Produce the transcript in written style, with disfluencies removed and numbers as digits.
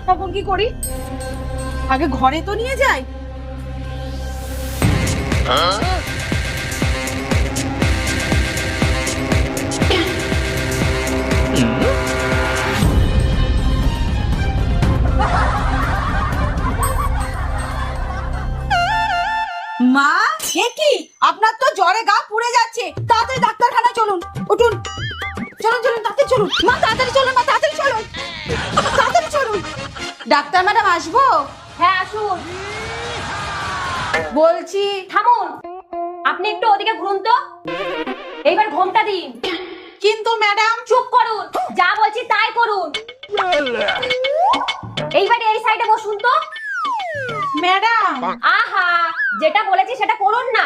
তখন কি করি? আগে ঘরে তো নিয়ে যাই। মা, এ কি? আপনার তো জ্বরে গা পুড়ে যাচ্ছে, তাড়াতাড়ি ডাক্তারখানায় চলুন। উঠুন, চলুন চলুন, তাড়াতাড়ি চলুন মা, তাড়াতাড়ি চলুন মা, তাড়াতাড়ি চলুন, তাড়াতাড়ি চলুন। ডাক্তার ম্যাডাম আসবো? হ্যাঁ আসুন। বলছি থামুন, আপনি একটু ওদিকে ঘুরুন তো। এইবার ঘোমটা দিন। কিন্তু ম্যাডাম। চুপ করুন, যা বলছি তাই করুন। এইবার এই সাইডে বসুন তো। ম্যাডাম, আহা, যেটা বলেছি সেটা করুন না।